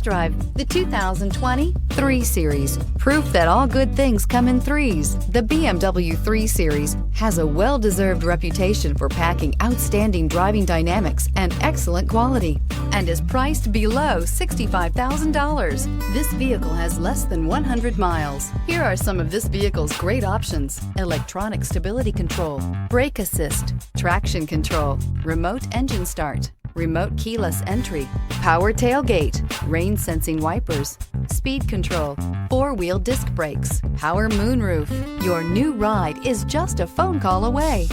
Drive the 2020 3 Series. Proof that all good things come in threes. The BMW 3 Series has a well-deserved reputation for packing outstanding driving dynamics and excellent quality, and is priced below $65,000. This vehicle has less than 100 miles. Here are some of this vehicle's great options: electronic stability control, brake assist, traction control, remote engine start, remote keyless entry, power tailgate, rain sensing wipers, speed control, 4-wheel disc brakes, power moonroof. Your new ride is just a phone call away.